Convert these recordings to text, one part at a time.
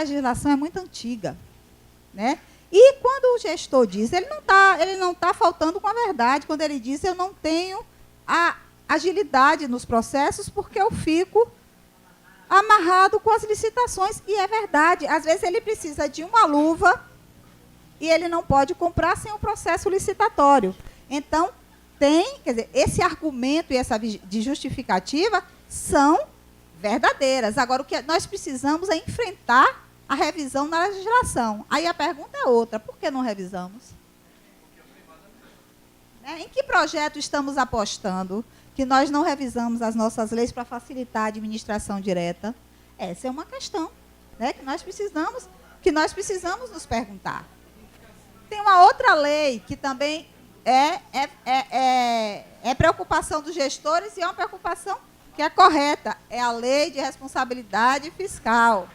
legislação é muito antiga, né? E quando o gestor diz, ele não tá faltando com a verdade, quando ele diz, eu não tenho a agilidade nos processos porque eu fico amarrado com as licitações. E é verdade, às vezes ele precisa de uma luva e ele não pode comprar sem o processo licitatório. Então, quer dizer, esse argumento e essa de justificativa são verdadeiras. Agora, o que nós precisamos é enfrentar a revisão na legislação. Aí a pergunta é outra, por que não revisamos? Em que projeto estamos apostando que nós não revisamos as nossas leis para facilitar a administração direta? Essa é uma questão, né, que nós precisamos nos perguntar. Tem uma outra lei que também é preocupação dos gestores e é uma preocupação que é correta, é a Lei de Responsabilidade Fiscal.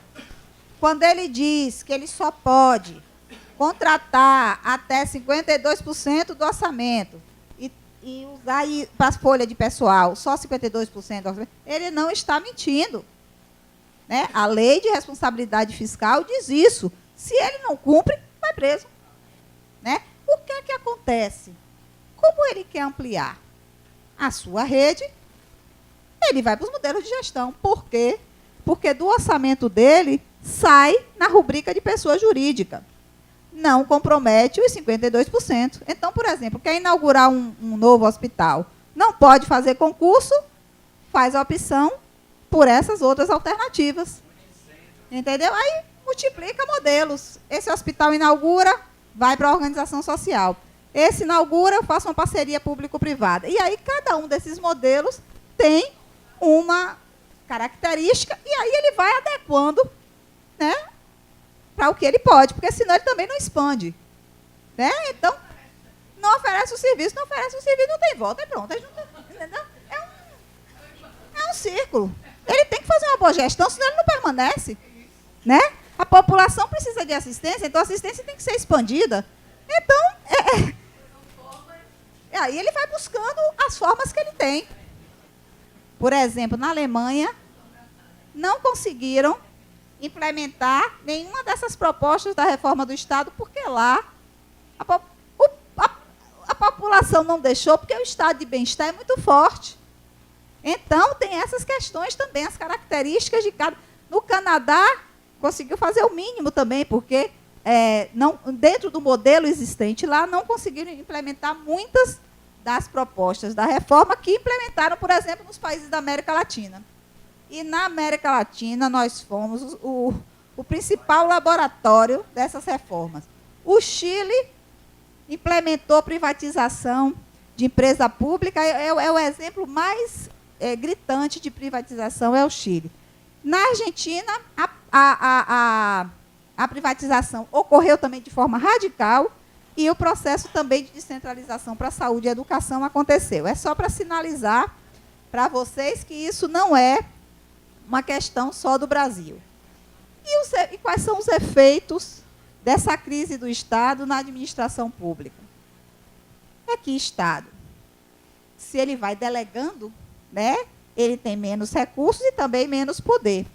Quando ele diz que ele só pode contratar até 52% do orçamento e usar aí para a folha de pessoal só 52% do orçamento, ele não está mentindo, né? A Lei de Responsabilidade Fiscal diz isso. Se ele não cumpre, vai preso, né? O que é que acontece? Como ele quer ampliar a sua rede, ele vai para os modelos de gestão. Por quê? Porque do orçamento dele sai na rubrica de pessoa jurídica. Não compromete os 52%. Então, por exemplo, quer inaugurar um novo hospital, não pode fazer concurso, faz a opção por essas outras alternativas. Entendeu? Aí multiplica modelos. Esse hospital inaugura, vai para a organização social. Esse inaugura, eu faço uma parceria público-privada. E aí cada um desses modelos tem uma característica e aí ele vai adequando, né, para o que ele pode, porque senão ele também não expande, né? Então, não oferece o serviço, não tem volta, é pronto. É um círculo. Ele tem que fazer uma boa gestão, senão ele não permanece, né? A população precisa de assistência, então a assistência tem que ser expandida. Então, aí ele vai buscando as formas que ele tem. Por exemplo, na Alemanha, não conseguiram implementar nenhuma dessas propostas da reforma do Estado, porque lá a população não deixou, porque o estado de bem-estar é muito forte. Então, tem essas questões também, as características de cada... No Canadá, conseguiu fazer o mínimo também, porque dentro do modelo existente lá, não conseguiram implementar muitas das propostas da reforma que implementaram, por exemplo, nos países da América Latina. E na América Latina, nós fomos o principal laboratório dessas reformas. O Chile implementou privatização de empresa pública, é o exemplo mais gritante de privatização, é o Chile. Na Argentina, a privatização ocorreu também de forma radical e o processo também de descentralização para a saúde e educação aconteceu. É só para sinalizar para vocês que isso não é uma questão só do Brasil. E quais são os efeitos dessa crise do Estado na administração pública? É que Estado, se ele vai delegando, né, ele tem menos recursos e também menos poder.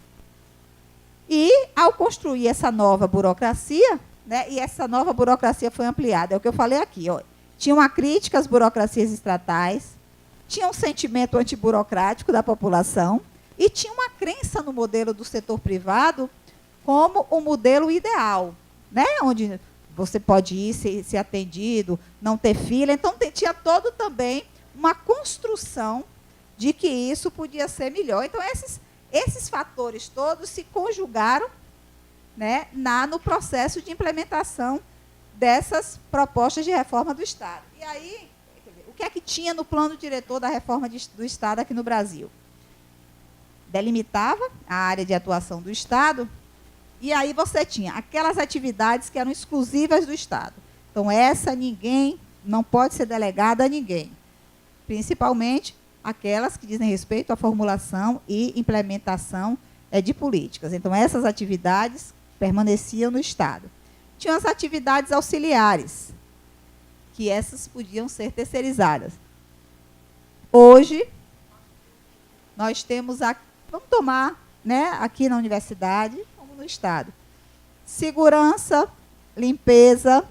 E, ao construir essa nova burocracia, né, e essa nova burocracia foi ampliada, é o que eu falei aqui, ó, tinha uma crítica às burocracias estatais, tinha um sentimento antiburocrático da população e tinha uma crença no modelo do setor privado como o modelo ideal, né, onde você pode ir, ser atendido, não ter fila. Então, tinha todo também uma construção de que isso podia ser melhor. Então, esses fatores todos se conjugaram, né, no processo de implementação dessas propostas de reforma do Estado. E aí, o que é que tinha no plano diretor da reforma do Estado aqui no Brasil? Delimitava a área de atuação do Estado, e aí você tinha aquelas atividades que eram exclusivas do Estado. Então, essa ninguém não pode ser delegada a ninguém, principalmente aquelas que dizem respeito à formulação e implementação de políticas. Então, essas atividades permaneciam no Estado. Tinham as atividades auxiliares, que essas podiam ser terceirizadas. Hoje, nós temos, vamos tomar, né, aqui na universidade, como no Estado, Segurança, limpeza,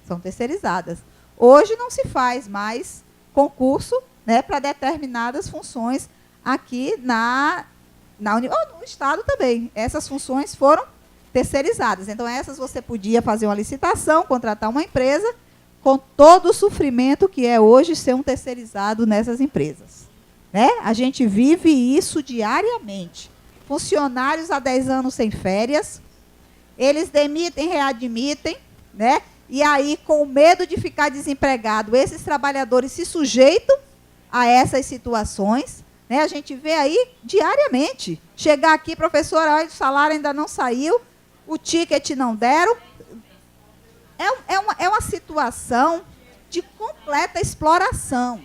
são terceirizadas. Hoje não se faz mais concurso, né, para determinadas funções aqui no Estado também. Essas funções foram terceirizadas. Então, essas você podia fazer uma licitação, contratar uma empresa, com todo o sofrimento que é hoje ser um terceirizado nessas empresas. Né? A gente vive isso diariamente. Funcionários há 10 anos sem férias, eles demitem, readmitem, né? E aí, com medo de ficar desempregado, esses trabalhadores se sujeitam a essas situações. Né? A gente vê aí diariamente. Chegar aqui, professor, olha, o salário ainda não saiu, o ticket não deram. É uma situação de completa exploração.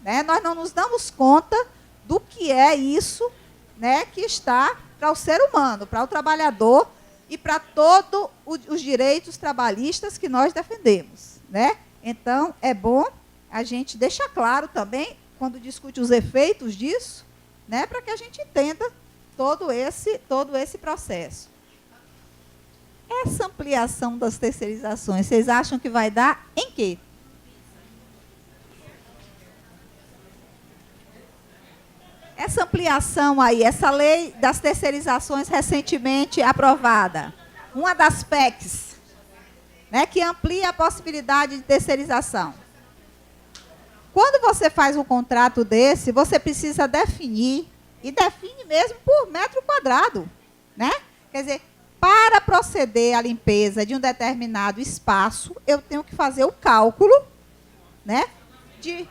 Né? Nós não nos damos conta do que é isso, né, que está para o ser humano, para o trabalhador e para todos os direitos trabalhistas que nós defendemos. Né? Então, é bom a gente deixar claro também, quando discute os efeitos disso, né, para que a gente entenda todo esse processo. Essa ampliação das terceirizações, vocês acham que vai dar em quê? Essa ampliação aí, essa lei das terceirizações recentemente aprovada, uma das PECs, né, que amplia a possibilidade de terceirização. Quando você faz um contrato desse, você precisa definir, e define mesmo por metro quadrado. Né? Quer dizer, para proceder à limpeza de um determinado espaço, eu tenho que fazer o cálculo, né, de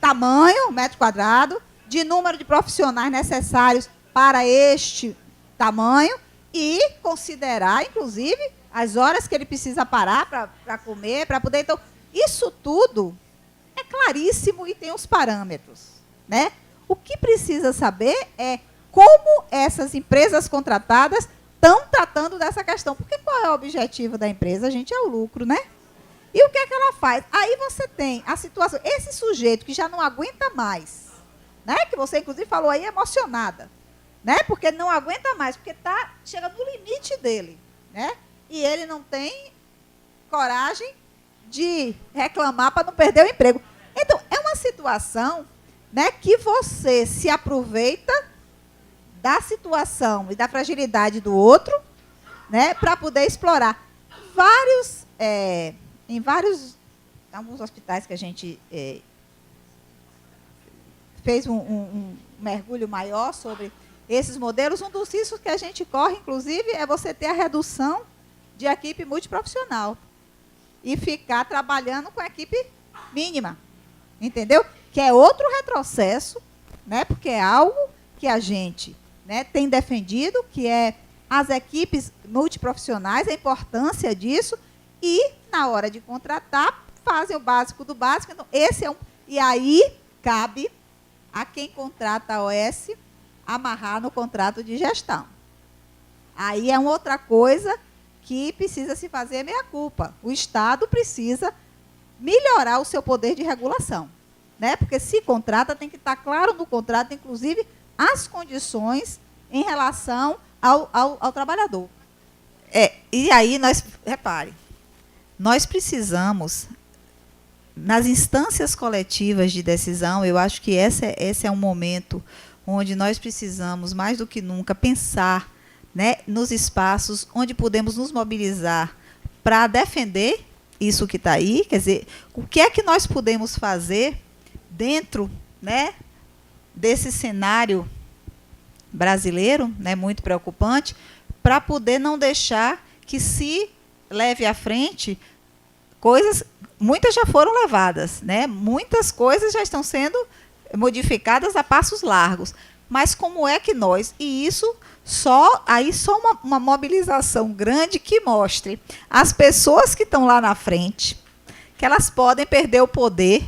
tamanho, metro quadrado, de número de profissionais necessários para este tamanho e considerar, inclusive, as horas que ele precisa parar para comer, para poder... Então, isso tudo é claríssimo e tem os parâmetros. Né? O que precisa saber é como essas empresas contratadas estão tratando dessa questão. Porque qual é o objetivo da empresa? A gente é o lucro, né? E o que é que ela faz? Aí você tem a situação, esse sujeito que já não aguenta mais, né? Que você, inclusive, falou aí emocionada, né? Porque não aguenta mais, porque chega no limite dele, né? E ele não tem coragem de reclamar para não perder o emprego. Então, é uma situação, né, que você se aproveita da situação e da fragilidade do outro, né, para poder explorar. Alguns hospitais que a gente fez um mergulho maior sobre esses modelos, um dos riscos que a gente corre, inclusive, é você ter a redução de equipe multiprofissional e ficar trabalhando com a equipe mínima, entendeu? Que é outro retrocesso, né? Porque é algo que a gente, né, tem defendido, que é as equipes multiprofissionais, a importância disso, e, na hora de contratar, fazem o básico do básico. Então, esse é um... E aí, cabe a quem contrata a OS amarrar no contrato de gestão. Aí é uma outra coisa que precisa se fazer meia-culpa. O Estado precisa melhorar o seu poder de regulação. Né? Porque se contrata, tem que estar claro no contrato, inclusive, as condições em relação ao trabalhador. E aí, repare, nós precisamos, nas instâncias coletivas de decisão, eu acho que esse é um momento onde nós precisamos, mais do que nunca, pensar, né, nos espaços onde podemos nos mobilizar para defender isso que está aí. Quer dizer, o que é que nós podemos fazer dentro, né, desse cenário brasileiro, né, muito preocupante, para poder não deixar que se leve à frente coisas, muitas já foram levadas, né, muitas coisas já estão sendo modificadas a passos largos, mas como é que nós, e isso só uma mobilização grande que mostre as pessoas que estão lá na frente, que elas podem perder o poder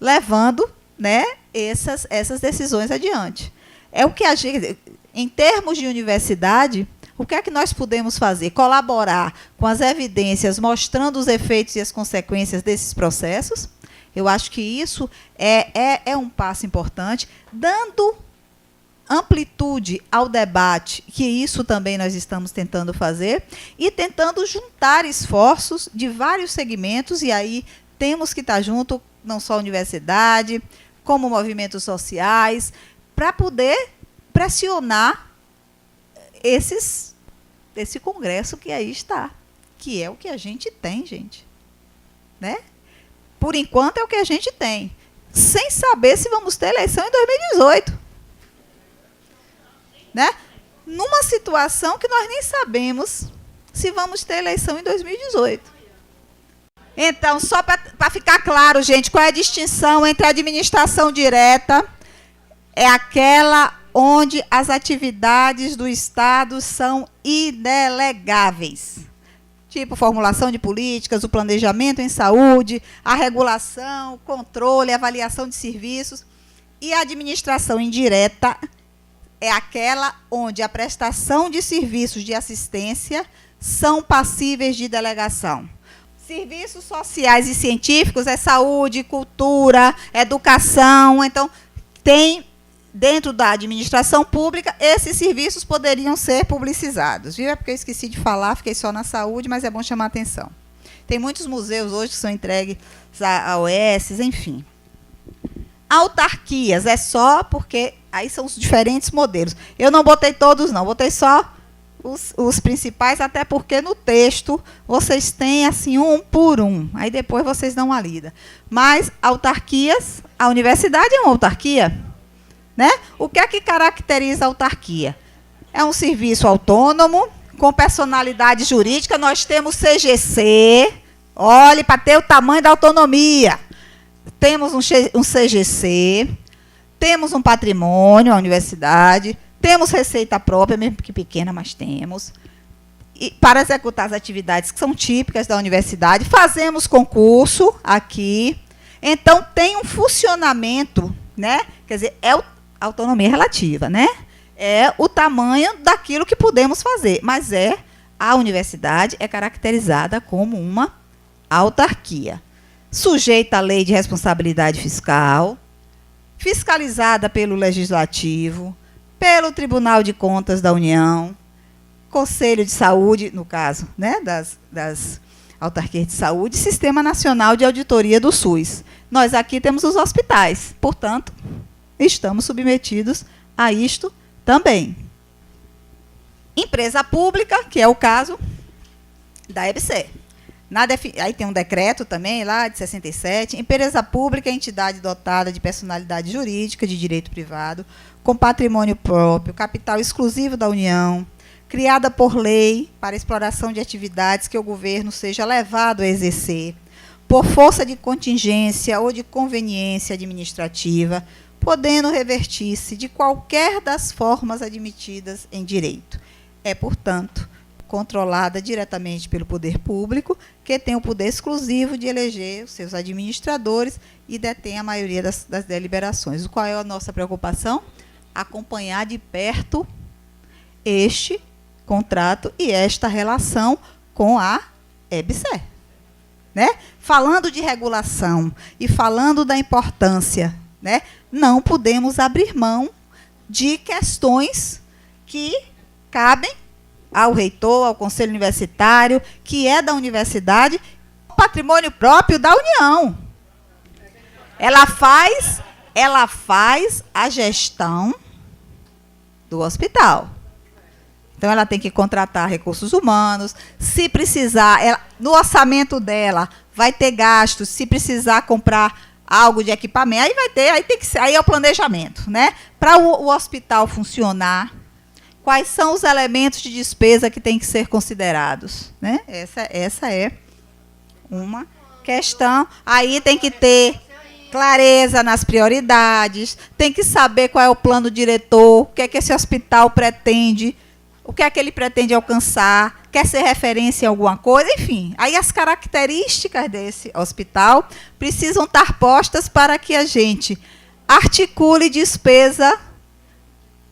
levando, né, essas decisões adiante. É o que a gente, em termos de universidade, o que é que nós podemos fazer? Colaborar com as evidências, mostrando os efeitos e as consequências desses processos. Eu acho que isso é um passo importante, dando amplitude ao debate, que isso também nós estamos tentando fazer, e tentando juntar esforços de vários segmentos, e aí temos que estar junto, não só a universidade, como movimentos sociais, para poder pressionar esse congresso que aí está, que é o que a gente tem, gente. Né? Por enquanto é o que a gente tem, sem saber se vamos ter eleição em 2018. Né? Numa situação que nós nem sabemos se vamos ter eleição em 2018. Então, só para ficar claro, gente, qual é a distinção entre a administração direta? É aquela onde as atividades do Estado são indelegáveis. Tipo formulação de políticas, o planejamento em saúde, a regulação, o controle, a avaliação de serviços. E a administração indireta é aquela onde a prestação de serviços de assistência são passíveis de delegação. Serviços sociais e científicos é saúde, cultura, educação. Então, tem, dentro da administração pública, esses serviços poderiam ser publicizados. Viu? É porque eu esqueci de falar, fiquei só na saúde, mas é bom chamar a atenção. Tem muitos museus hoje que são entregues a OS, enfim. Autarquias, é só porque aí são os diferentes modelos. Eu não botei todos, não, botei só os principais, até porque no texto vocês têm assim um por um. Aí depois vocês dão uma lida. Mas autarquias, a universidade é uma autarquia. Né? O que é que caracteriza a autarquia? É um serviço autônomo, com personalidade jurídica. Nós temos CGC, olhe para ter o tamanho da autonomia. Temos um CGC, temos um patrimônio, a universidade, temos receita própria, mesmo que pequena, mas temos. E para executar as atividades que são típicas da universidade, fazemos concurso aqui. Então, tem um funcionamento, né? Quer dizer, autonomia relativa, né? É o tamanho daquilo que podemos fazer, mas a universidade é caracterizada como uma autarquia. Sujeita à lei de responsabilidade fiscal, fiscalizada pelo Legislativo, pelo Tribunal de Contas da União, Conselho de Saúde, no caso, né, das autarquias de saúde, Sistema Nacional de Auditoria do SUS. Nós aqui temos os hospitais, portanto, estamos submetidos a isto também. Empresa pública, que é o caso da EBC. Aí tem um decreto também, lá de 67. Empresa pública é entidade dotada de personalidade jurídica de direito privado, com patrimônio próprio, capital exclusivo da União, criada por lei para exploração de atividades que o governo seja levado a exercer, por força de contingência ou de conveniência administrativa, podendo revertir-se de qualquer das formas admitidas em direito. É, portanto, controlada diretamente pelo poder público, que tem o poder exclusivo de eleger os seus administradores e detém a maioria das deliberações. Qual é a nossa preocupação? Acompanhar de perto este contrato e esta relação com a EBSER. Né? Falando de regulação e falando da importância, né, não podemos abrir mão de questões que cabem ao reitor, ao conselho universitário, que é da universidade, o patrimônio próprio da União. Ela faz a gestão do hospital. Então, ela tem que contratar recursos humanos. Se precisar, no orçamento dela, vai ter gastos. Se precisar comprar algo de equipamento, aí é o planejamento, né? Para o hospital funcionar, quais são os elementos de despesa que têm que ser considerados, né? Essa é uma questão. Aí tem que ter clareza nas prioridades, tem que saber qual é o plano diretor, o que é que esse hospital pretende, o que é que ele pretende alcançar, quer ser referência em alguma coisa, enfim. Aí as características desse hospital precisam estar postas para que a gente articule despesa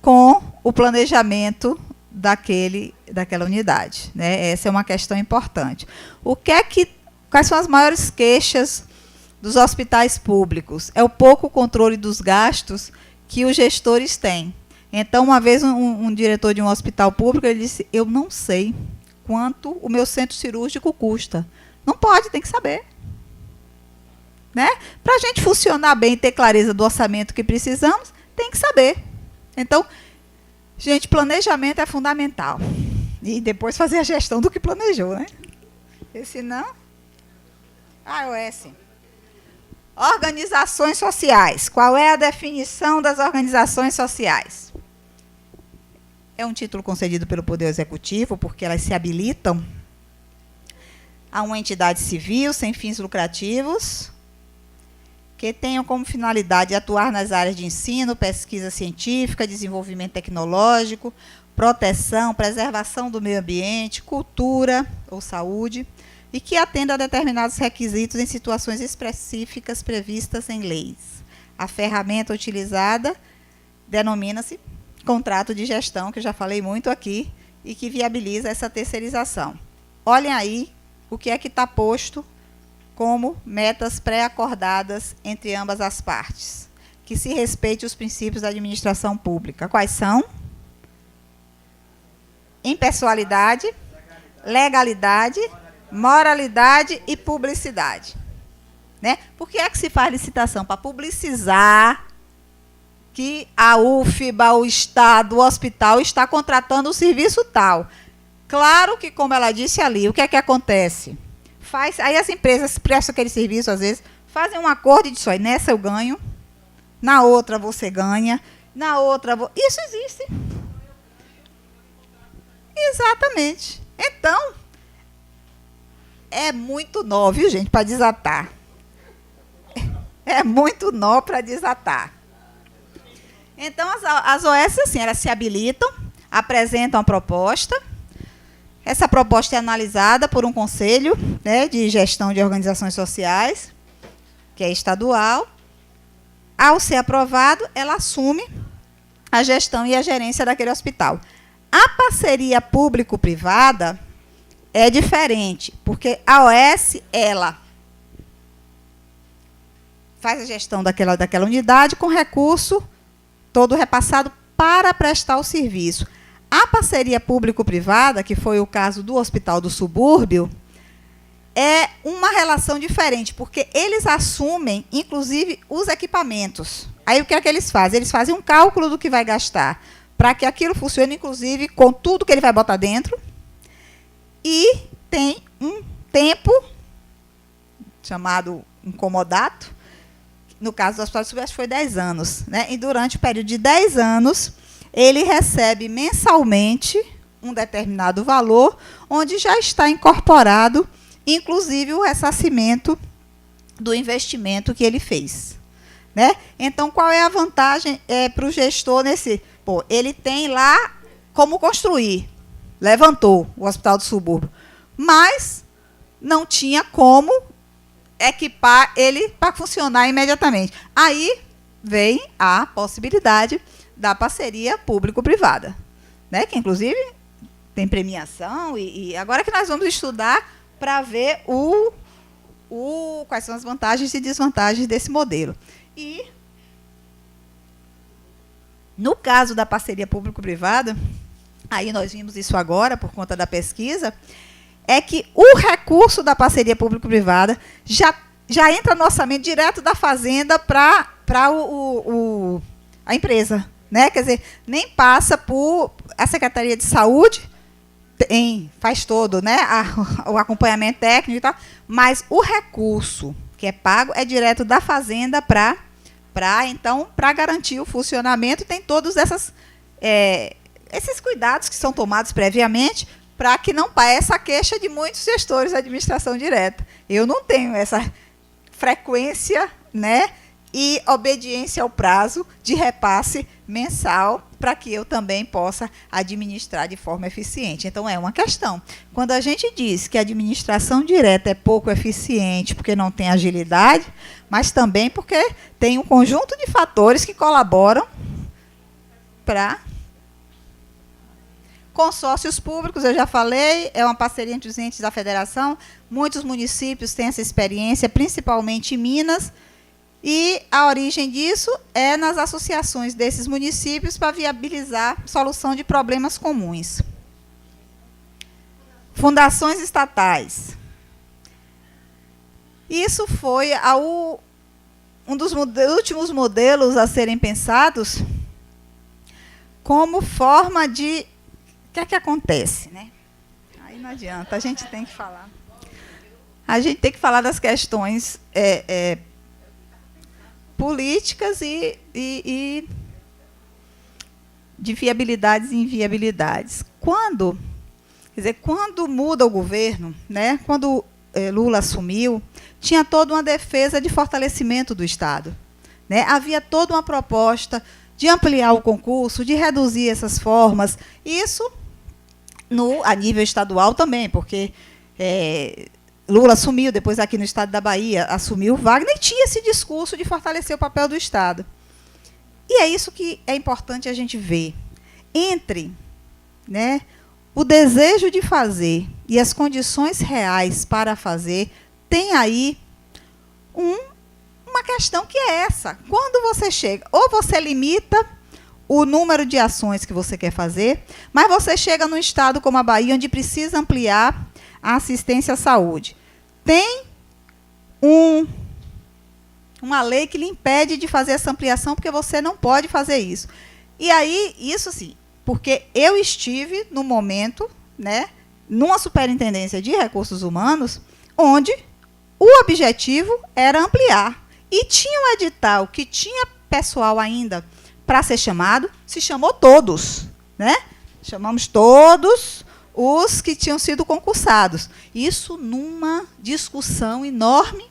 com o planejamento daquela unidade. Né? Essa é uma questão importante. Quais são as maiores queixas dos hospitais públicos? É o pouco controle dos gastos que os gestores têm. Então, uma vez, um diretor de um hospital público, ele disse, eu não sei quanto o meu centro cirúrgico custa. Não pode, tem que saber. Né? Para a gente funcionar bem e ter clareza do orçamento que precisamos, tem que saber. Então, gente, planejamento é fundamental. E depois fazer a gestão do que planejou, né? Porque senão... AOS. Organizações sociais. Qual é a definição das organizações sociais? É um título concedido pelo Poder Executivo, porque elas se habilitam a uma entidade civil sem fins lucrativos, que tenham como finalidade atuar nas áreas de ensino, pesquisa científica, desenvolvimento tecnológico, proteção, preservação do meio ambiente, cultura ou saúde, e que atenda a determinados requisitos em situações específicas previstas em leis. A ferramenta utilizada denomina-se contrato de gestão, que eu já falei muito aqui, e que viabiliza essa terceirização. Olhem aí o que é que está posto como metas pré-acordadas entre ambas as partes. Que se respeite os princípios da administração pública. Quais são? Impessoalidade, legalidade, moralidade e publicidade. Né? Por que é que se faz licitação? Para publicizar que a UFBA, o Estado, o hospital está contratando o serviço tal. Claro que, como ela disse ali, o que é que acontece? Aí as empresas prestam aquele serviço, às vezes, fazem um acordo e dizem, olha, nessa eu ganho, na outra você ganha, na outra... Isso existe. Exatamente. Então, é muito nó, viu, gente, para desatar. É muito nó para desatar. Então, as OS, assim, elas se habilitam, apresentam a proposta. Essa proposta é analisada por um conselho, né, de gestão de organizações sociais, que é estadual. Ao ser aprovado, ela assume a gestão e a gerência daquele hospital. A parceria público-privada é diferente, porque a OS, ela faz a gestão daquela unidade com recurso todo repassado para prestar o serviço. A parceria público-privada, que foi o caso do Hospital do Subúrbio, é uma relação diferente, porque eles assumem, inclusive, os equipamentos. Aí, o que é que eles fazem? Eles fazem um cálculo do que vai gastar, para que aquilo funcione, inclusive, com tudo que ele vai botar dentro, e tem um tempo, chamado incomodato, no caso do Hospital do Subúrbio, foi 10 anos. Né? E durante o período de 10 anos, ele recebe mensalmente um determinado valor, onde já está incorporado, inclusive, o ressarcimento do investimento que ele fez. Né? Então, qual é a vantagem para o gestor nesse... Pô, ele tem lá como construir, levantou o Hospital do Subúrbio, mas não tinha como equipar ele para funcionar imediatamente. Aí vem a possibilidade da parceria público-privada, né? Que, inclusive, tem premiação, e agora que nós vamos estudar para ver quais são as vantagens e desvantagens desse modelo. E, no caso da parceria público-privada, aí nós vimos isso agora, por conta da pesquisa, é que o recurso da parceria público-privada já entra no orçamento direto da fazenda para a empresa. Né? Quer dizer, nem passa por... A Secretaria de Saúde faz todo, né, o acompanhamento técnico e tal, mas o recurso que é pago é direto da fazenda para garantir o funcionamento, tem todos esses cuidados que são tomados previamente, para que não passe essa queixa de muitos gestores da administração direta. Eu não tenho essa frequência, né, e obediência ao prazo de repasse mensal para que eu também possa administrar de forma eficiente. Então, é uma questão. Quando a gente diz que a administração direta é pouco eficiente porque não tem agilidade, mas também porque tem um conjunto de fatores que colaboram para... Consórcios públicos, eu já falei, é uma parceria entre os entes da federação. Muitos municípios têm essa experiência, principalmente em Minas, E a origem disso é nas associações desses municípios para viabilizar solução de problemas comuns. Fundações estatais. Isso foi um dos últimos modelos a serem pensados como forma de... O que é que acontece, né? Aí não adianta, a gente tem que falar. A gente tem que falar das questões políticas e de viabilidades e inviabilidades. Quando muda o governo, né, quando Lula assumiu, tinha toda uma defesa de fortalecimento do Estado, né? Havia toda uma proposta de ampliar o concurso, de reduzir essas formas. Isso a nível estadual também, porque Lula assumiu, depois aqui no estado da Bahia, assumiu Wagner, e tinha esse discurso de fortalecer o papel do Estado. E é isso que é importante a gente ver. Entre, né, o desejo de fazer e as condições reais para fazer, tem aí uma questão que é essa. Quando você chega, ou você limita o número de ações que você quer fazer, mas você chega num estado como a Bahia, onde precisa ampliar a assistência à saúde. Tem uma lei que lhe impede de fazer essa ampliação, porque você não pode fazer isso. E aí, isso sim, porque eu estive no momento, né, numa superintendência de recursos humanos, onde o objetivo era ampliar. E tinha um edital que tinha pessoal ainda para ser chamado, se chamou todos, né? Chamamos todos os que tinham sido concursados. Isso numa discussão enorme,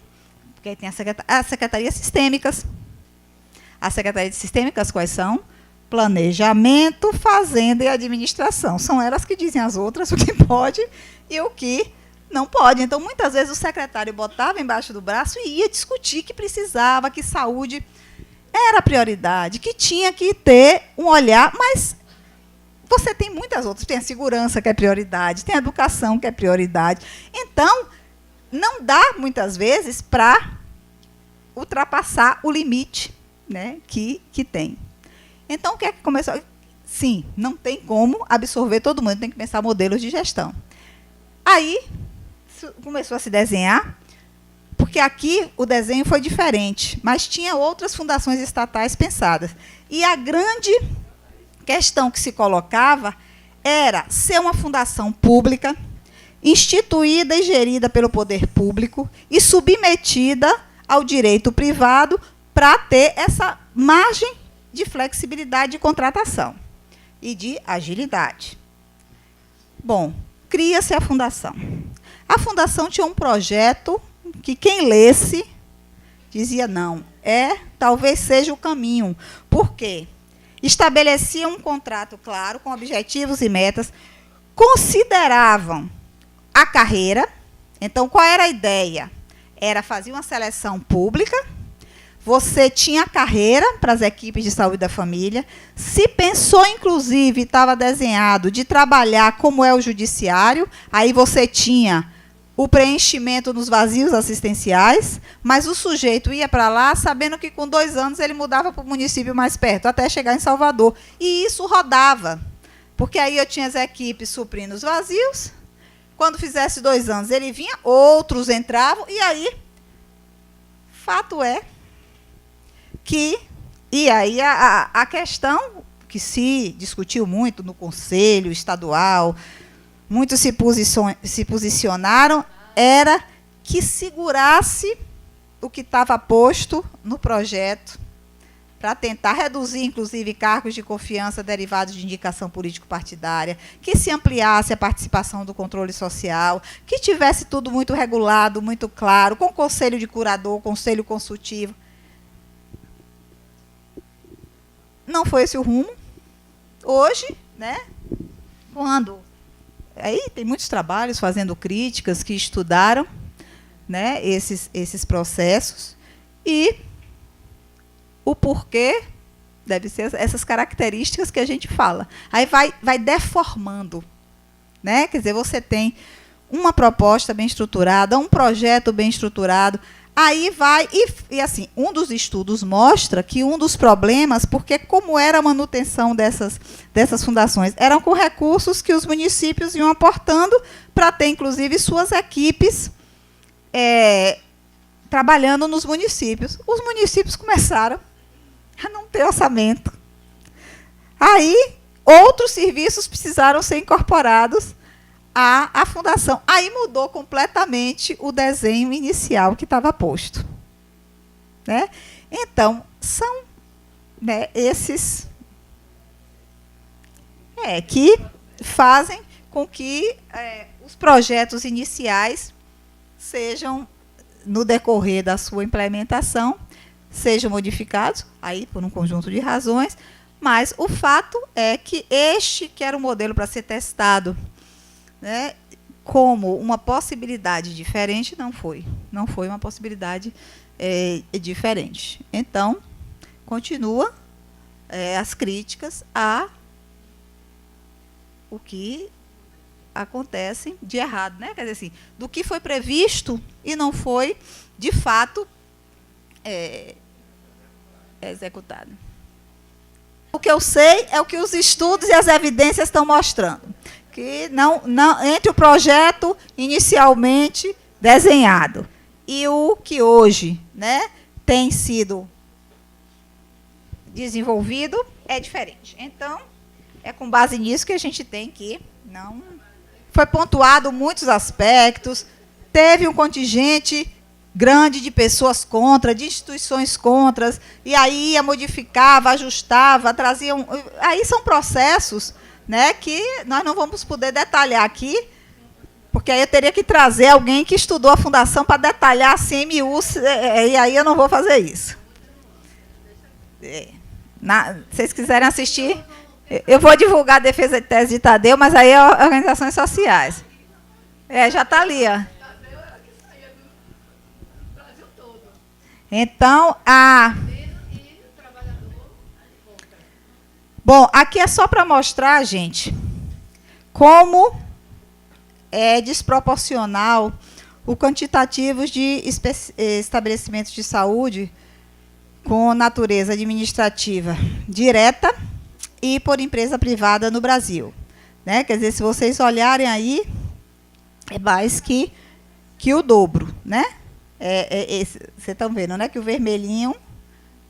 porque tem as secretarias sistêmicas. As secretarias sistêmicas quais são? Planejamento, Fazenda e Administração. São elas que dizem às outras o que pode e o que não pode. Então, muitas vezes, o secretário botava embaixo do braço e ia discutir que precisava, que saúde era prioridade, que tinha que ter um olhar, mas você tem muitas outras. Tem a segurança, que é prioridade, tem a educação, que é prioridade. Então, não dá, muitas vezes, para ultrapassar o limite, né, que tem. Então, o que é que começou? Sim, não tem como absorver todo mundo, tem que pensar modelos de gestão. Aí, começou a se desenhar, porque aqui o desenho foi diferente, mas tinha outras fundações estatais pensadas. E a grande questão que se colocava era ser uma fundação pública, instituída e gerida pelo poder público e submetida ao direito privado para ter essa margem de flexibilidade de contratação e de agilidade. Bom, cria-se a fundação. A fundação tinha um projeto que quem lesse dizia não, talvez seja o caminho. Por quê? Estabelecia um contrato claro, com objetivos e metas, consideravam a carreira. Então, qual era a ideia? Era fazer uma seleção pública, você tinha a carreira para as equipes de saúde da família, se pensou, inclusive, estava desenhado, de trabalhar como é o judiciário, aí você tinha o preenchimento nos vazios assistenciais, mas o sujeito ia para lá sabendo que com 2 anos ele mudava para o município mais perto, até chegar em Salvador. E isso rodava, porque aí eu tinha as equipes suprindo os vazios, quando fizesse 2 anos ele vinha, outros entravam, e aí, fato é que, e aí a questão que se discutiu muito no Conselho Estadual, muitos se posicionaram, era que segurasse o que estava posto no projeto, para tentar reduzir, inclusive, cargos de confiança derivados de indicação político-partidária, que se ampliasse a participação do controle social, que tivesse tudo muito regulado, muito claro, com conselho de curador, conselho consultivo. Não foi esse o rumo. Hoje, né, quando... Aí tem muitos trabalhos fazendo críticas que estudaram, né, esses processos, e o porquê deve ser essas características que a gente fala. Aí vai deformando, né? Quer dizer, você tem uma proposta bem estruturada, um projeto bem estruturado, Aí vai, e assim, um dos estudos mostra que um dos problemas, porque como era a manutenção dessas fundações, eram com recursos que os municípios iam aportando para ter, inclusive, suas equipes trabalhando nos municípios. Os municípios começaram a não ter orçamento. Aí, outros serviços precisaram ser incorporados à fundação. Aí mudou completamente o desenho inicial que estava posto. Né? Então, são, né, esses que fazem com que os projetos iniciais sejam, no decorrer da sua implementação, sejam modificados, aí por um conjunto de razões, mas o fato é que este, que era o modelo para ser testado, né, como uma possibilidade diferente, não foi uma possibilidade diferente. Então, continua as críticas a o que acontecem de errado, né? Quer dizer assim, do que foi previsto e não foi, de fato, executado. O que eu sei é o que os estudos e as evidências estão mostrando. Que entre o projeto inicialmente desenhado e o que hoje, né, tem sido desenvolvido é diferente. Então, é com base nisso que a gente tem que... Não foi pontuado muitos aspectos, teve um contingente grande de pessoas contra, de instituições contras, e aí ia, modificava, ajustava, trazia... Aí são processos, né, que nós não vamos poder detalhar aqui, porque aí eu teria que trazer alguém que estudou a fundação para detalhar assim, e aí eu não vou fazer isso. Se vocês quiserem assistir, eu vou divulgar a defesa de tese de Tadeu, mas aí é organizações sociais. Já está ali, ó. Então, bom, aqui é só para mostrar, gente, como é desproporcional o quantitativo de estabelecimentos de saúde com natureza administrativa direta e por empresa privada no Brasil. Né? Quer dizer, se vocês olharem aí, é mais que o dobro. Né? Vocês estão vendo, né, que o vermelhinho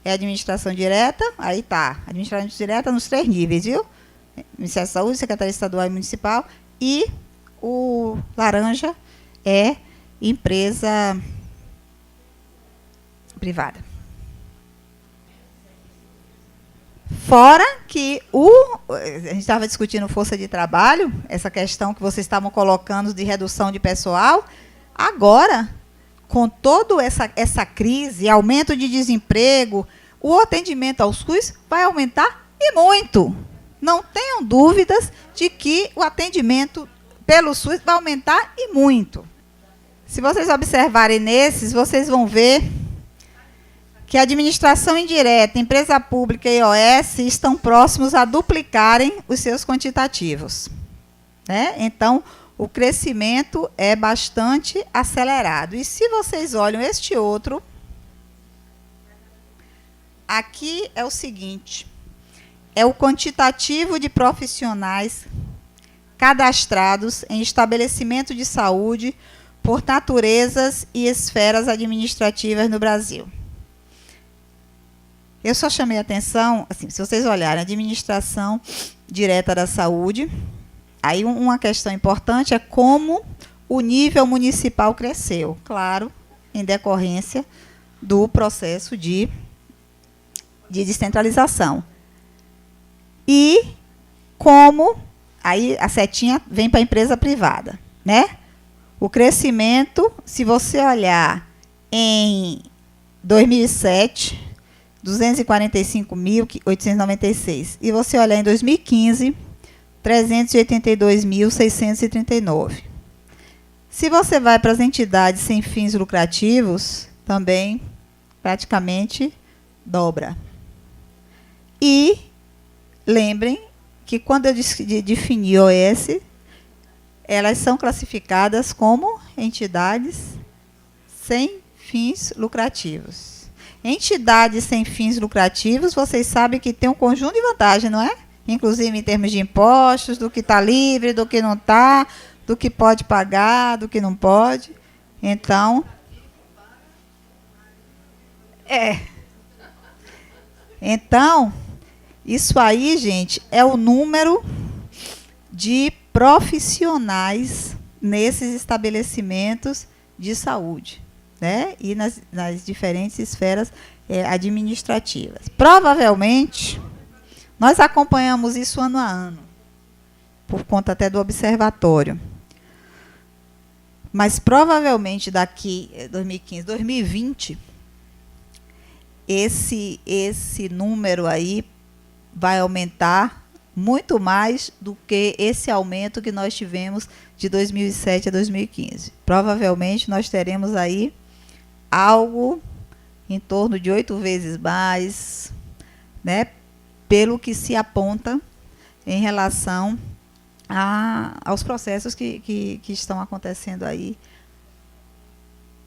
é administração direta, aí está, administração direta nos 3 níveis, viu? Ministério da Saúde, Secretaria Estadual e Municipal, e o laranja é empresa privada. Fora que a gente estava discutindo força de trabalho, essa questão que vocês estavam colocando de redução de pessoal, agora, com toda essa crise, aumento de desemprego, o atendimento ao SUS vai aumentar e muito. Não tenham dúvidas de que o atendimento pelo SUS vai aumentar e muito. Se vocês observarem nesses, vocês vão ver que a administração indireta, empresa pública e IOS estão próximos a duplicarem os seus quantitativos. Né? Então, o crescimento é bastante acelerado. E se vocês olham este outro, aqui é o seguinte, é o quantitativo de profissionais cadastrados em estabelecimento de saúde por naturezas e esferas administrativas no Brasil. Eu só chamei a atenção, assim, se vocês olharem, a administração direta da saúde, aí uma questão importante é como o nível municipal cresceu, claro, em decorrência do processo de descentralização. E como, aí a setinha vem para a empresa privada, né? O crescimento, se você olhar em 2007, 245.896, e você olhar em 2015, 382.639. Se você vai para as entidades sem fins lucrativos, também praticamente dobra. E lembrem que quando eu defini OS, elas são classificadas como entidades sem fins lucrativos. Entidades sem fins lucrativos, vocês sabem que tem um conjunto de vantagens, não é? Inclusive em termos de impostos, do que está livre, do que não está, do que pode pagar, do que não pode. Então, Então, isso aí, gente, é o número de profissionais nesses estabelecimentos de saúde, né? E nas diferentes esferas administrativas. Provavelmente, nós acompanhamos isso ano a ano, por conta até do observatório. Mas, provavelmente, daqui 2015, 2020, esse número aí vai aumentar muito mais do que esse aumento que nós tivemos de 2007 a 2015. Provavelmente nós teremos aí algo em torno de 8 vezes mais, né, pelo que se aponta em relação aos processos que estão acontecendo aí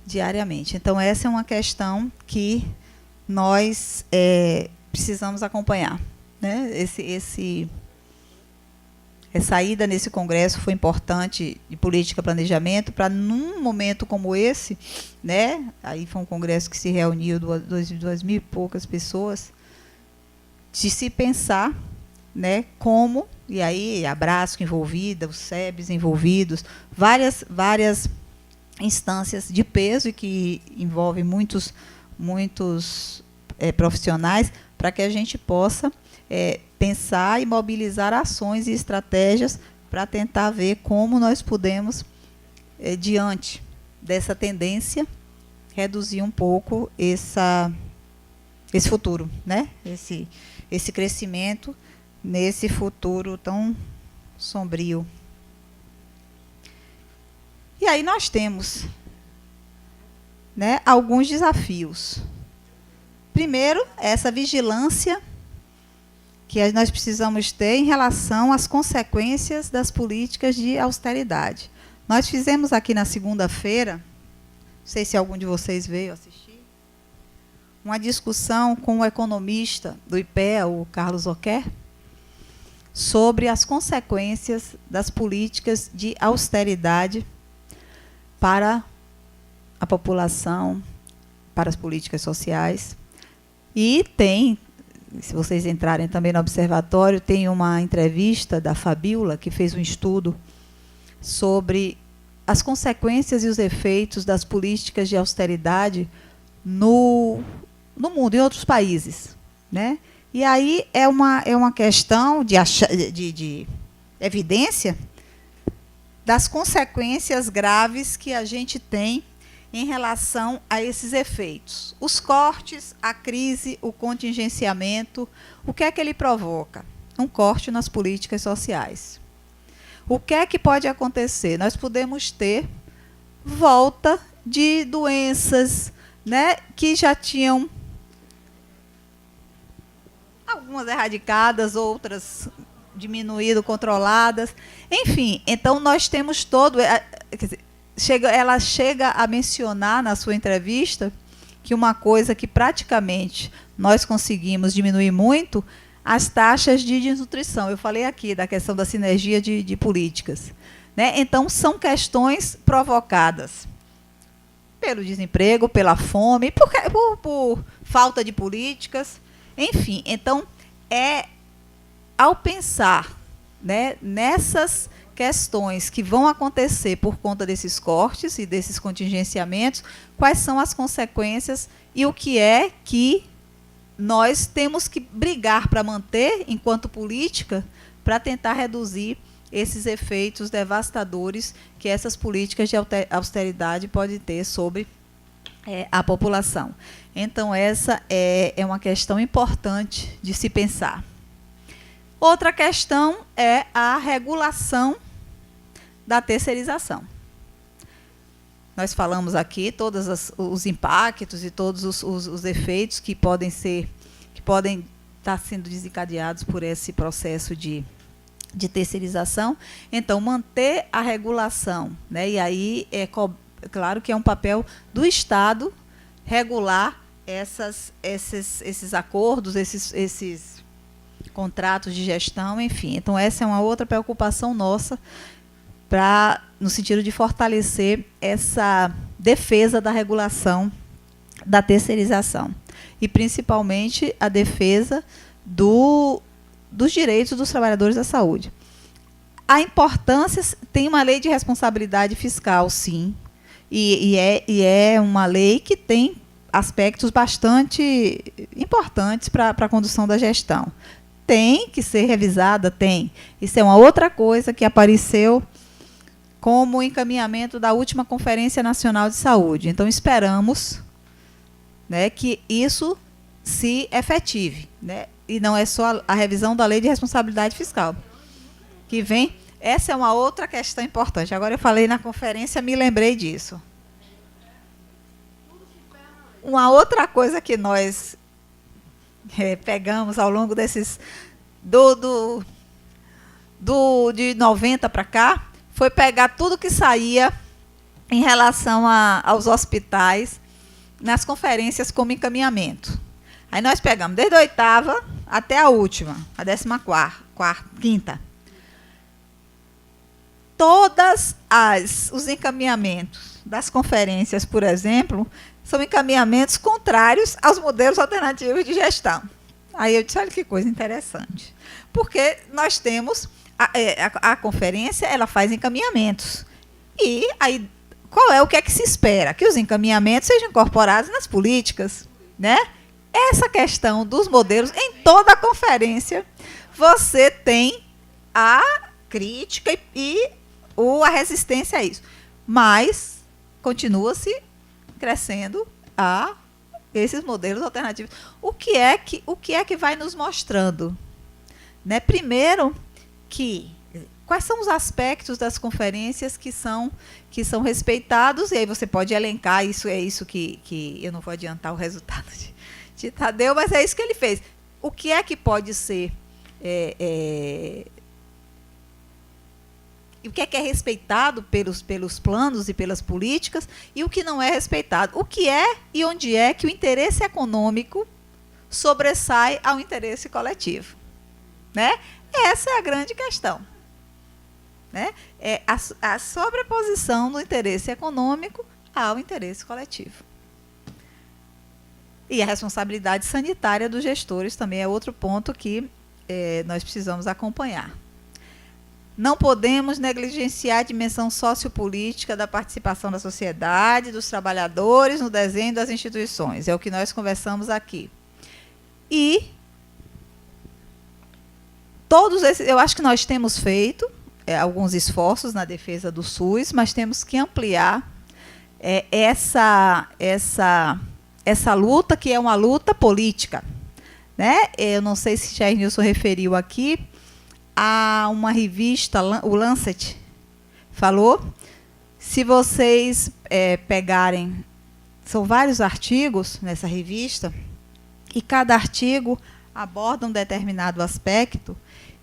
diariamente. Então, essa é uma questão que nós precisamos acompanhar, né? Essa ida nesse congresso foi importante de política e planejamento para, num momento como esse, né? Aí foi um congresso que se reuniu 2.000 e poucas pessoas, de se pensar, né, como, e aí a Brasco envolvida, os SEBs envolvidos, várias instâncias de peso e que envolvem muitos profissionais, para que a gente possa pensar e mobilizar ações e estratégias para tentar ver como nós podemos, diante dessa tendência, reduzir um pouco esse futuro, né? Esse crescimento nesse futuro tão sombrio. E aí nós temos, né, alguns desafios. Primeiro, essa vigilância que nós precisamos ter em relação às consequências das políticas de austeridade. Nós fizemos aqui na segunda-feira, não sei se algum de vocês veio assistir, uma discussão com o economista do IPEA, o Carlos Oquer, sobre as consequências das políticas de austeridade para a população, para as políticas sociais. E tem, se vocês entrarem também no observatório, tem uma entrevista da Fabiola, que fez um estudo sobre as consequências e os efeitos das políticas de austeridade no mundo, em outros países, né? E aí é uma questão de evidência das consequências graves que a gente tem em relação a esses efeitos. Os cortes, a crise, o contingenciamento, o que é que ele provoca? Um corte nas políticas sociais. O que é que pode acontecer? Nós podemos ter volta de doenças, né, que já tinham algumas erradicadas, outras diminuído, controladas. Enfim, então nós temos ela chega a mencionar na sua entrevista que uma coisa que praticamente nós conseguimos diminuir muito, as taxas de desnutrição. Eu falei aqui da questão da sinergia de políticas, né? Então, são questões provocadas pelo desemprego, pela fome, por falta de políticas. Enfim, então, ao pensar, né, nessas questões que vão acontecer por conta desses cortes e desses contingenciamentos, quais são as consequências e o que é que nós temos que brigar para manter, enquanto política, para tentar reduzir esses efeitos devastadores que essas políticas de austeridade podem ter sobre a população. Então, essa é uma questão importante de se pensar. Outra questão é a regulação da terceirização. Nós falamos aqui todos os impactos e todos os efeitos que podem estar sendo desencadeados por esse processo de terceirização. Então, manter a regulação, né? E aí claro que é um papel do Estado regular esses acordos, esses contratos de gestão, enfim. Então, essa é uma outra preocupação nossa, no sentido de fortalecer essa defesa da regulação da terceirização. E, principalmente, a defesa dos direitos dos trabalhadores da saúde. A importância, tem uma lei de responsabilidade fiscal, sim, e é uma lei que tem aspectos bastante importantes para a condução da gestão. Tem que ser revisada, tem. Isso é uma outra coisa que apareceu como encaminhamento da última Conferência Nacional de Saúde. Então, esperamos, né, que isso se efetive, né, e não é só a revisão da Lei de Responsabilidade Fiscal que vem. Essa é uma outra questão importante. Agora, eu falei na conferência, me lembrei disso. Uma outra coisa que nós pegamos ao longo desses... de 90 para cá, foi pegar tudo que saía em relação aos hospitais nas conferências como encaminhamento. Aí nós pegamos desde a 8ª até a última, a 15ª. Todos os encaminhamentos das conferências, por exemplo, são encaminhamentos contrários aos modelos alternativos de gestão. Aí eu disse, olha que coisa interessante. Porque nós temos, a conferência, ela faz encaminhamentos. E aí, o que é que se espera? Que os encaminhamentos sejam incorporados nas políticas, né? Essa questão dos modelos, em toda a conferência, você tem a crítica e a resistência a isso. Mas continua-se crescendo a esses modelos alternativos. O que é que vai nos mostrando? Né? Primeiro, quais são os aspectos das conferências que são respeitados, e aí você pode elencar, isso que eu não vou adiantar o resultado de Tadeu, mas é isso que ele fez. O que é que pode ser... o que é respeitado pelos planos e pelas políticas, e o que não é respeitado. O que é e onde é que o interesse econômico sobressai ao interesse coletivo. Né? Essa é a grande questão. Né? É a sobreposição do interesse econômico ao interesse coletivo. E a responsabilidade sanitária dos gestores também é outro ponto que nós precisamos acompanhar. Não podemos negligenciar a dimensão sociopolítica da participação da sociedade, dos trabalhadores no desenho das instituições. É o que nós conversamos aqui. E todos esses, eu acho que nós temos feito alguns esforços na defesa do SUS, mas temos que ampliar essa luta, que é uma luta política. Né? Eu não sei se Jair Nilson referiu aqui, a uma revista, o Lancet, falou. Se vocês pegarem, são vários artigos nessa revista, e cada artigo aborda um determinado aspecto,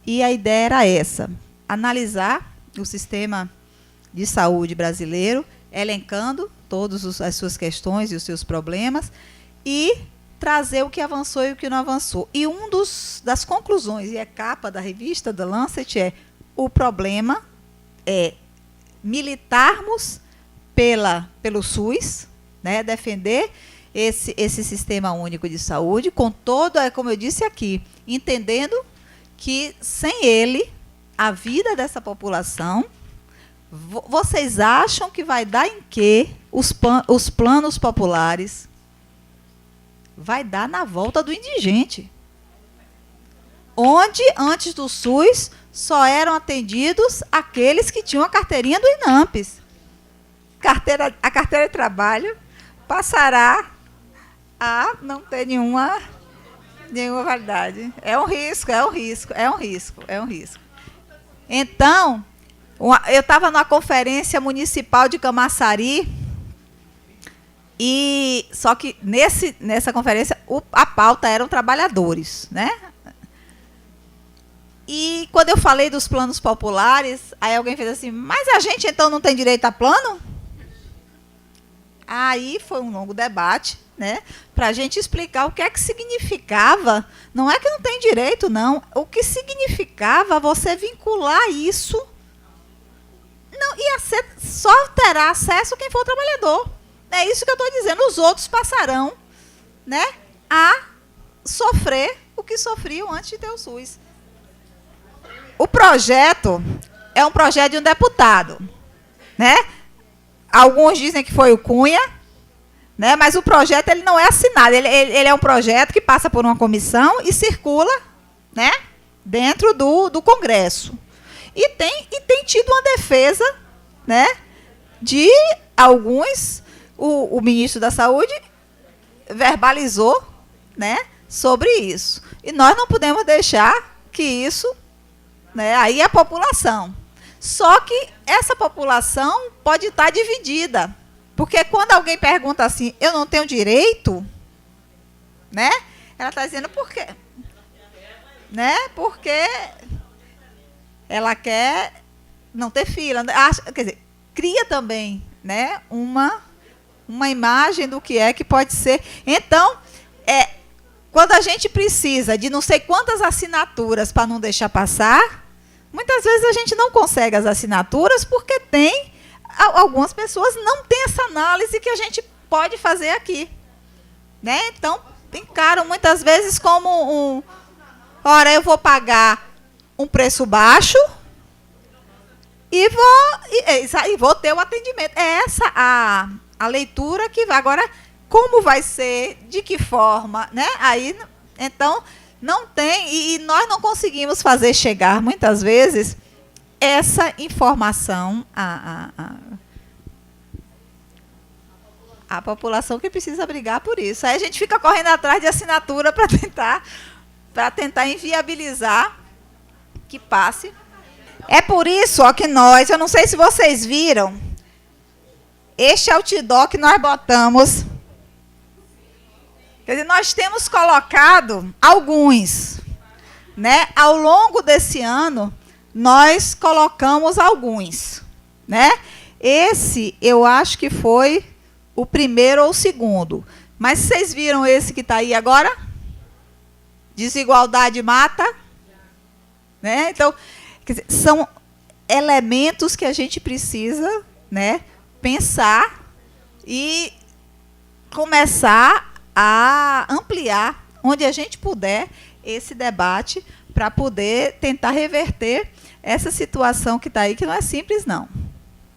e a ideia era essa: analisar o sistema de saúde brasileiro, elencando todas as suas questões e os seus problemas, e trazer o que avançou e o que não avançou. E das conclusões, e é capa da revista da Lancet, o problema é militarmos pelo SUS, né, defender esse sistema único de saúde, com todo, como eu disse aqui, entendendo que sem ele, a vida dessa população, vocês acham que vai dar em quê os planos populares? Vai dar na volta do indigente. Onde, antes do SUS, só eram atendidos aqueles que tinham a carteirinha do INAMPES. A carteira de trabalho passará a não ter nenhuma validade. É um risco. Então, eu estava numa conferência municipal de Camaçari, e só que nessa conferência a pauta eram trabalhadores, né? E quando eu falei dos planos populares, aí alguém fez assim: mas a gente então não tem direito a plano? Aí foi um longo debate, né, para a gente explicar o que é que significava. Não é que não tem direito, não. O que significava você vincular isso. Não, só terá acesso quem for trabalhador. É isso que eu estou dizendo. Os outros passarão, né, a sofrer o que sofriam antes de ter o SUS. O projeto é um projeto de um deputado, né? Alguns dizem que foi o Cunha, né? Mas o projeto ele não é assinado. Ele é um projeto que passa por uma comissão e circula, né, dentro do Congresso. E tem tido uma defesa, né, de alguns. O ministro da Saúde verbalizou, né, sobre isso. E nós não podemos deixar que isso, né, aí é a população. Só que essa população pode estar dividida. Porque quando alguém pergunta assim, eu não tenho direito, né, ela está dizendo por quê? Né, porque ela quer não ter fila. Quer dizer, cria também, né, uma imagem do que é que pode ser. Então, quando a gente precisa de não sei quantas assinaturas para não deixar passar, muitas vezes a gente não consegue as assinaturas porque algumas pessoas não têm essa análise que a gente pode fazer aqui, né? Então, encaram muitas vezes como ora, eu vou pagar um preço baixo e vou ter o atendimento. É essa a leitura que vai. Agora, como vai ser, de que forma, né? Aí, então, não tem, e nós não conseguimos fazer chegar, muitas vezes, essa informação à população que precisa brigar por isso. Aí a gente fica correndo atrás de assinatura para tentar inviabilizar que passe. É por isso que eu não sei se vocês viram, este outdoor que nós botamos. Quer dizer, nós temos colocado alguns, né? Ao longo desse ano, nós colocamos alguns, né? Esse, eu acho que foi o primeiro ou o segundo. Mas vocês viram esse que está aí agora? Desigualdade mata. Né? Então, quer dizer, são elementos que a gente precisa, né, pensar e começar a ampliar, onde a gente puder, esse debate para poder tentar reverter essa situação que está aí, que não é simples, não.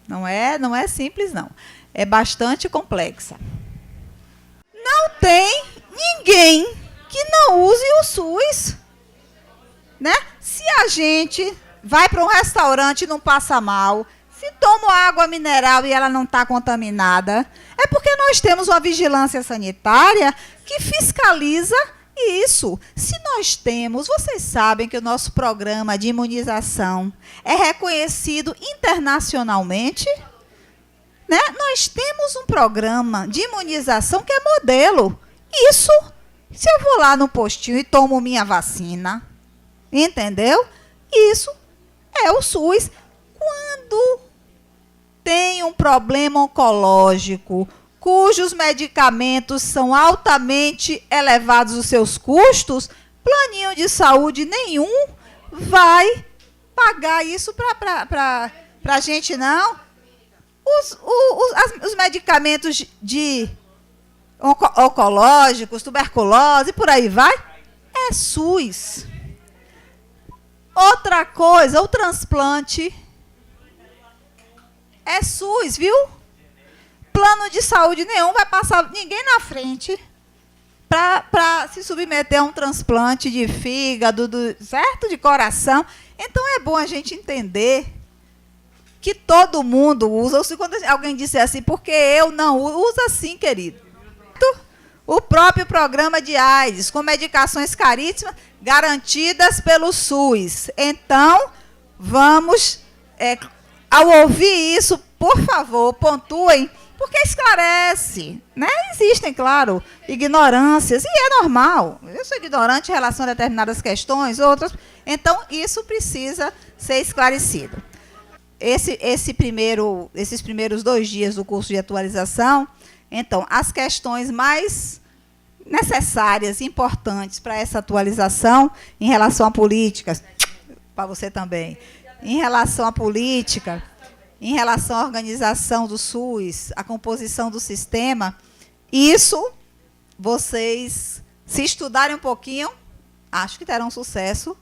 Não é simples, não. É bastante complexa. Não tem ninguém que não use o SUS. Né? Se a gente vai para um restaurante e não passa mal, se toma água mineral e ela não está contaminada, é porque nós temos uma vigilância sanitária que fiscaliza isso. Se nós temos, vocês sabem que o nosso programa de imunização é reconhecido internacionalmente, né? Nós temos um programa de imunização que é modelo. Isso, se eu vou lá no postinho e tomo minha vacina, entendeu? Isso é o SUS. Quando tem um problema oncológico, cujos medicamentos são altamente elevados os seus custos, planinho de saúde nenhum vai pagar isso para a gente, não. Os medicamentos oncológicos, tuberculose, por aí vai, é SUS. Outra coisa, o transplante é SUS, viu? Plano de saúde nenhum vai passar ninguém na frente para se submeter a um transplante de fígado, certo? De coração. Então, é bom a gente entender que todo mundo usa. Ou se quando alguém disser assim, porque eu não uso, usa sim, querido. O próprio programa de AIDS, com medicações caríssimas, garantidas pelo SUS. Então, vamos, ao ouvir isso, por favor, pontuem, porque esclarece, né? Existem, claro, ignorâncias, e é normal. Eu sou ignorante em relação a determinadas questões, outras. Então, isso precisa ser esclarecido. Esses primeiros 2 dias do curso de atualização, Então, as questões mais necessárias, importantes para essa atualização em relação a políticas, para você também, em relação à política, em relação à organização do SUS, a composição do sistema, isso, vocês, se estudarem um pouquinho, acho que terão sucesso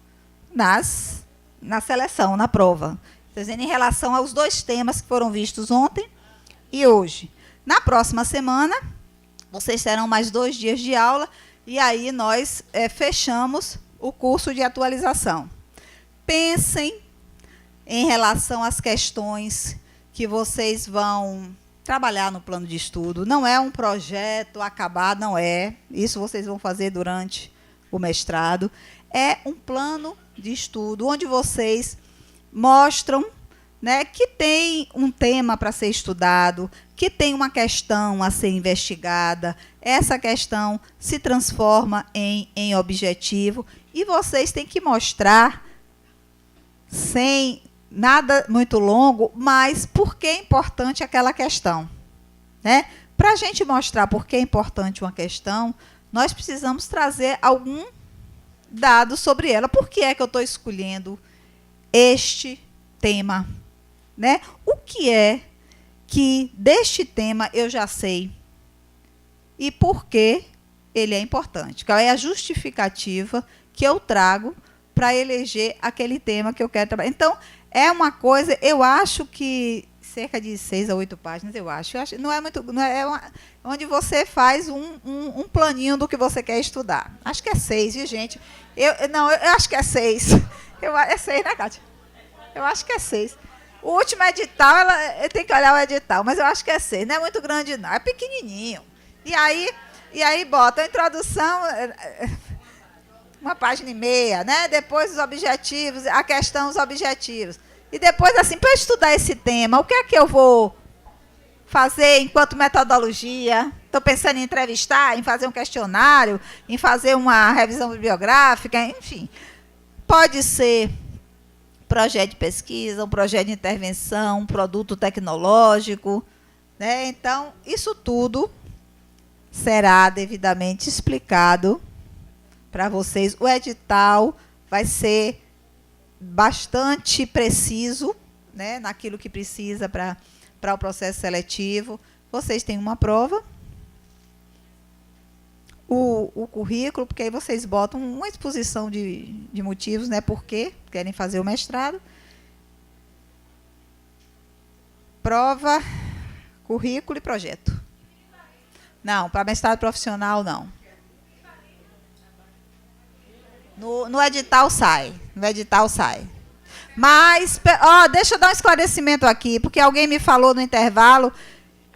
na seleção, na prova. Em relação aos 2 temas que foram vistos ontem e hoje. Na próxima semana, vocês terão mais 2 dias de aula, e aí nós fechamos o curso de atualização. Pensem em relação às questões que vocês vão trabalhar no plano de estudo. Não é um projeto acabado, não é. Isso vocês vão fazer durante o mestrado. É um plano de estudo onde vocês mostram, né, que tem um tema para ser estudado, que tem uma questão a ser investigada, essa questão se transforma em objetivo, e vocês têm que mostrar, sem nada muito longo, mas por que é importante aquela questão. Né? Para a gente mostrar por que é importante uma questão, nós precisamos trazer algum dado sobre ela. Por que é que eu estou escolhendo este tema? Né? O que é que deste tema eu já sei e por que ele é importante? Qual é a justificativa que eu trago para eleger aquele tema que eu quero trabalhar? Então, é uma coisa, eu acho que cerca de 6 a 8 páginas, eu acho não é muito, não é onde você faz um planinho do que você quer estudar. Acho que é 6, viu, gente? Eu acho que é 6. É 6, né, Kátia? Eu acho que é 6. O último edital, eu tenho que olhar o edital, mas eu acho que é 6. Não é muito grande, não. É pequenininho. E aí bota a introdução, 1,5 páginas, né? Depois os objetivos, a questão, os objetivos. E depois, assim, para eu estudar esse tema, o que é que eu vou fazer enquanto metodologia? Estou pensando em entrevistar, em fazer um questionário, em fazer uma revisão bibliográfica, enfim. Pode ser projeto de pesquisa, um projeto de intervenção, um produto tecnológico. Né? Então, isso tudo será devidamente explicado para vocês. O edital vai ser bastante preciso, né, naquilo que precisa para o processo seletivo. Vocês têm uma prova, o currículo, porque aí vocês botam uma exposição de motivos, né, por que querem fazer o mestrado. Prova, currículo e projeto. Não, para mestrado profissional, não. No edital sai. No edital sai. Mas, deixa eu dar um esclarecimento aqui, porque alguém me falou no intervalo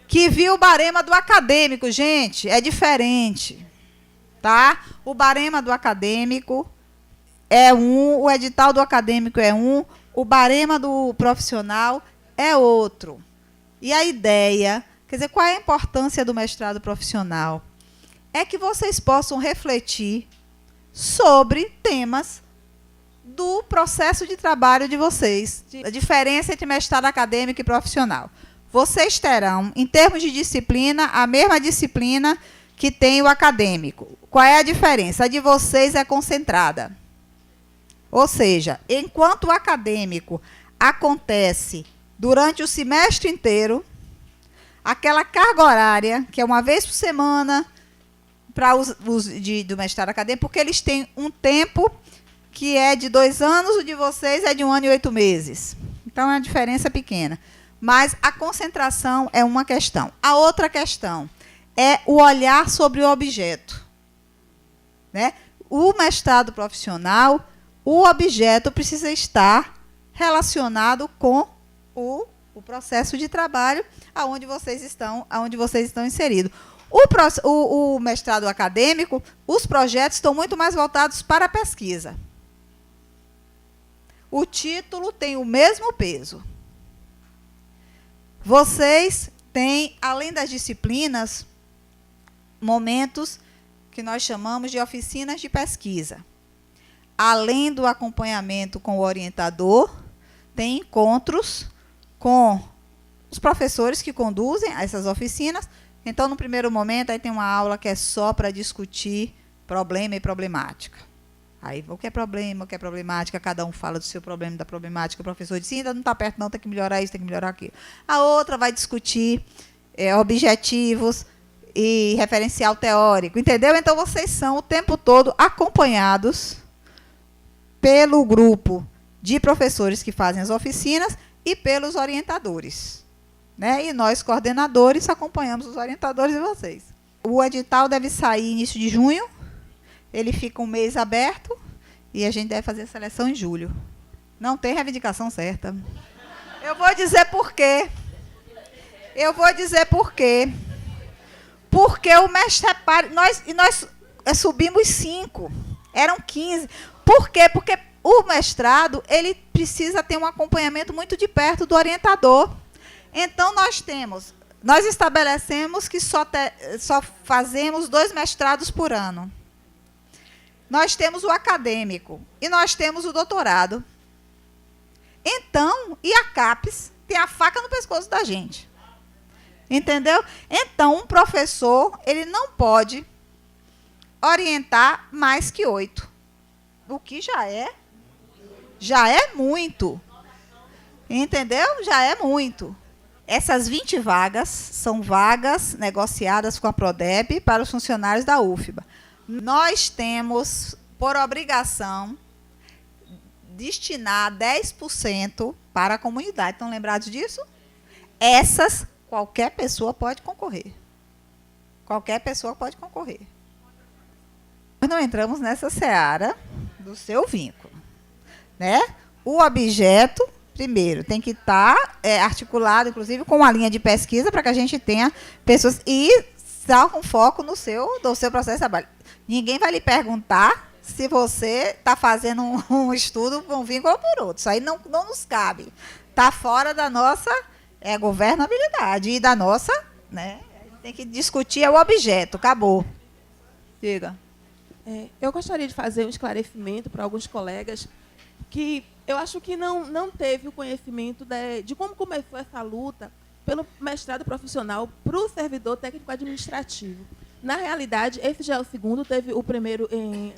que viu o barema do acadêmico. Gente, é diferente. Tá? O barema do acadêmico é um, o edital do acadêmico é um, o barema do profissional é outro. E a ideia, quer dizer, qual é a importância do mestrado profissional? É que vocês possam refletir sobre temas do processo de trabalho de vocês. A diferença entre mestrado acadêmico e profissional. Vocês terão, em termos de disciplina, a mesma disciplina que tem o acadêmico. Qual é a diferença? A de vocês é concentrada. Ou seja, enquanto o acadêmico acontece durante o semestre inteiro, aquela carga horária, que é uma vez por semana, para os do mestrado acadêmico, porque eles têm um tempo que é de 2 anos, o de vocês é de 1 ano e 8 meses. Então, é uma diferença pequena. Mas a concentração é uma questão. A outra questão é o olhar sobre o objeto. Né? O mestrado profissional, o objeto precisa estar relacionado com o processo de trabalho aonde vocês estão inseridos. O mestrado acadêmico, os projetos estão muito mais voltados para a pesquisa. O título tem o mesmo peso. Vocês têm, além das disciplinas, momentos que nós chamamos de oficinas de pesquisa. Além do acompanhamento com o orientador, tem encontros com os professores que conduzem essas oficinas, Então, no primeiro momento, aí tem uma aula que é só para discutir problema e problemática. Aí, o que é problema, o que é problemática, cada um fala do seu problema e da problemática. O professor diz, ainda não está perto não, tem que melhorar isso, tem que melhorar aquilo. A outra vai discutir objetivos e referencial teórico, entendeu? Então, vocês são o tempo todo acompanhados pelo grupo de professores que fazem as oficinas e pelos orientadores, né? E nós, coordenadores, acompanhamos os orientadores e vocês. O edital deve sair início de junho, ele fica um mês aberto e a gente deve fazer a seleção em julho. Não tem reivindicação certa. Eu vou dizer por quê. Porque o mestre repare, nós subimos 5, eram 15. Por quê? Porque o mestrado, ele precisa ter um acompanhamento muito de perto do orientador. Então, nós estabelecemos que só fazemos 2 mestrados por ano. Nós temos o acadêmico e nós temos o doutorado. Então, e a CAPES tem a faca no pescoço da gente. Entendeu? Então, um professor, ele não pode orientar mais que 8. O que já é muito. Entendeu? Já é muito. Essas 20 vagas são vagas negociadas com a Prodep para os funcionários da UFBA. Nós temos, por obrigação, destinar 10% para a comunidade. Estão lembrados disso? Essas, qualquer pessoa pode concorrer. Qualquer pessoa pode concorrer. Nós não entramos nessa seara do seu vínculo, né? O objeto, primeiro, tem que estar articulado, inclusive, com uma linha de pesquisa para que a gente tenha pessoas e estar com foco no seu processo de trabalho. Ninguém vai lhe perguntar se você está fazendo um estudo por um vínculo ou por outro. Isso aí não nos cabe. Está fora da nossa governabilidade e da nossa, né? Tem que discutir o objeto. Acabou. Diga. Eu gostaria de fazer um esclarecimento para alguns colegas que eu acho que não teve o conhecimento de como começou essa luta pelo mestrado profissional para o servidor técnico-administrativo. Na realidade, esse já é o segundo, teve o primeiro em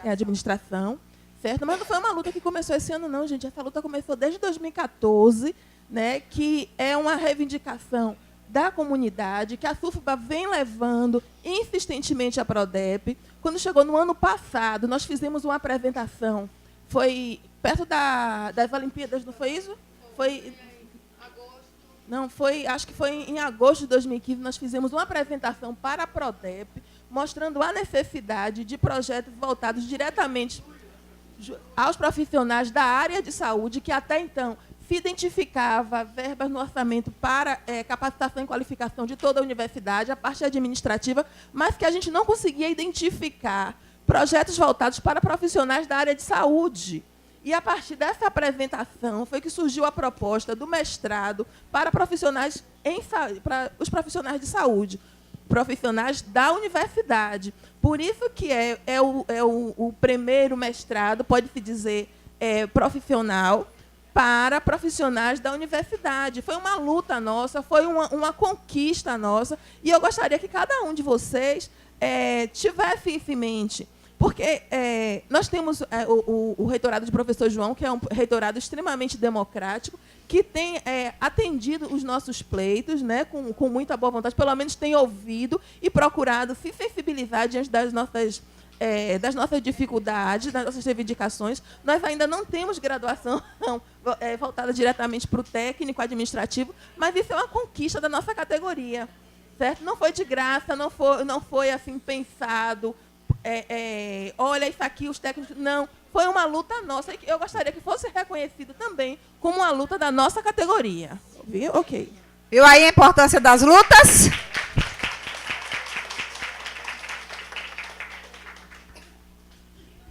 administração, certo? Mas não foi uma luta que começou esse ano, não, gente. Essa luta começou desde 2014, né, que é uma reivindicação da comunidade, que a SUFBA vem levando insistentemente à Prodep. Quando chegou no ano passado, nós fizemos uma apresentação, foi perto das Olimpíadas, não foi isso? Foi... Não, acho que foi em agosto de 2015, nós fizemos uma apresentação para a Prodep, mostrando a necessidade de projetos voltados diretamente aos profissionais da área de saúde, que até então se identificava verbas no orçamento para capacitação e qualificação de toda a universidade, a parte administrativa, mas que a gente não conseguia identificar projetos voltados para profissionais da área de saúde. E, a partir dessa apresentação, foi que surgiu a proposta do mestrado para para os profissionais de saúde, profissionais da universidade. Por isso que o primeiro mestrado, pode-se dizer, profissional, para profissionais da universidade. Foi uma luta nossa, foi uma conquista nossa, e eu gostaria que cada um de vocês tivesse isso em mente. Porque nós temos o reitorado de professor João, que é um reitorado extremamente democrático, que tem atendido os nossos pleitos, né, com muita boa vontade, pelo menos tem ouvido e procurado se sensibilizar diante das nossas dificuldades, das nossas reivindicações. Nós ainda não temos graduação voltada diretamente para o técnico administrativo, mas isso é uma conquista da nossa categoria, certo? Não foi de graça, não foi assim pensado. Olha isso aqui, os técnicos... Não, foi uma luta nossa. E eu gostaria que fosse reconhecido também como uma luta da nossa categoria. Viu? Ok. Viu aí a importância das lutas?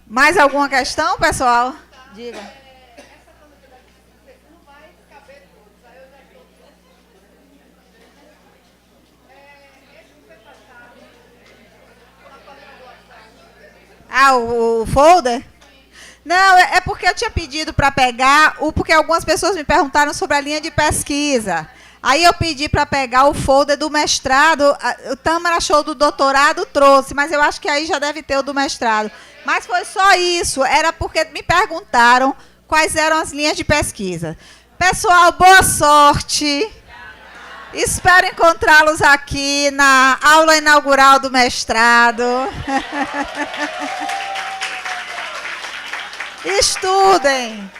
Mais alguma questão, pessoal? Diga. O folder? Não, é porque eu tinha pedido para pegar, porque algumas pessoas me perguntaram sobre a linha de pesquisa. Aí eu pedi para pegar o folder do mestrado, o Tâmara achou do doutorado, trouxe, mas eu acho que aí já deve ter o do mestrado. Mas foi só isso, era porque me perguntaram quais eram as linhas de pesquisa. Pessoal, boa sorte. Espero encontrá-los aqui na aula inaugural do mestrado. Estudem.